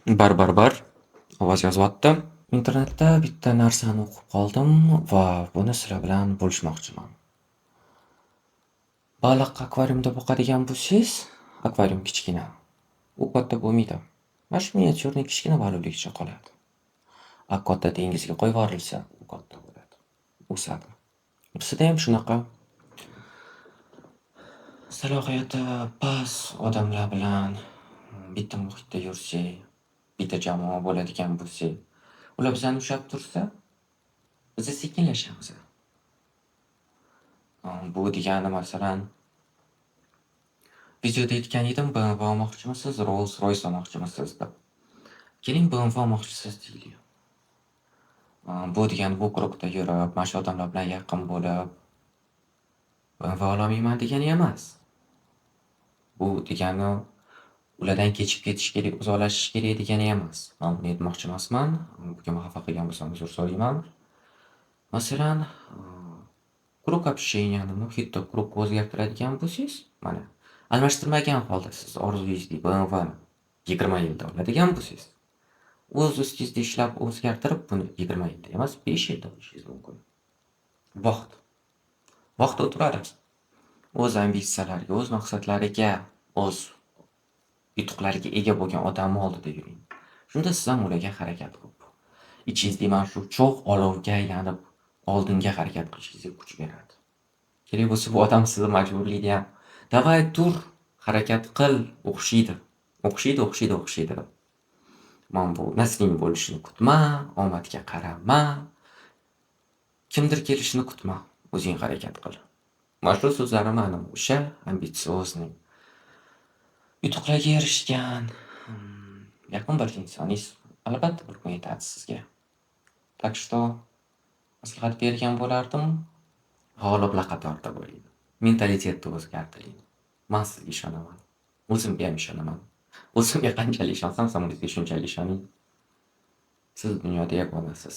Bar. Ovoz yozyapti. Internetda bitta narsani o'qib qoldim va buni sizlar bilan bo'lishmoqchiman. Baliq akvariumda boqadigan bo'lsangiz, akvarium kichkina. U katta bo'lmaydi. Mana shu miniatyurniy kichkina baliqcha qoladi. Katta dengizga qo'yib yuborilsa, u katta bo'ladi. O'sadi. Bizda ham shunaqa salohiyati past odamlar bilan bitta muhitda yursak, bitta jamoa bo'ladigan bo'lsak, ular bizani ushlab tursa, biz sekinlashamiz. Bu degani masalan, videoda aytgan edim, BMW olmoqchimisiz, Rolls-Royce olmoqchimisiz deb. Keling, BMW olmoqchisiz deylik. Bu degani bu guruhda yurib, mana shu odamlar bilan yaqin bo'lib, BMW ololmayman degani emas. Bu degani ulardan kechib ketish kerak, uzoqlashish kerak degani emas. Men buni aytmoqchi emasman. Bugun xafa qilgan bo'lsam uzr so'rayman. Masalan, quruq общениeni muhitda quruq o'zgartiradigan bo'lsangiz, mana almashtirmagan holda siz orzungizdek BMWni 20 yilda oladigan bo'lsangiz, o'z ustingizda ishlab o'zgartirib buni 20 yilda emas, 5 yilda olishingiz mumkin. Vaqt o'tadi. O'z ambitsiyalariga, o'z maqsadlariga, o'z yutuqlariga ega bo'lgan odam oldida yuring. Shunda siz ham ularga harakat qilib, ichingizda mana shu cho'g' olovga aylanib, oldinga harakat qilishingizga kuch beradi. Kerak bo'lsa bu odam sizni majburlaydi ham. Davay tur, harakat qil, o'xshaydi. Mana bu nasling bo'lishini kutma, omadga qarama. Kimdir kelishini kutma, o'zing harakat qil. Mana shu so'zlarim mana o'sha ambitsiozning yutuqlarga erishgan yaqin bir insoningiz albatta bir kun yetadi sizga. Так что maslahat bergan bo'lardim. G'oliblar qatorida bo'ling. Mentalitetni o'zgartiring. Men sizga ishonaman. O'zimga ham ishonaman. O'zimga qanchalik ishonsam, o'zingizga shunchalik ishoning. Siz dunyoda yagonasiz.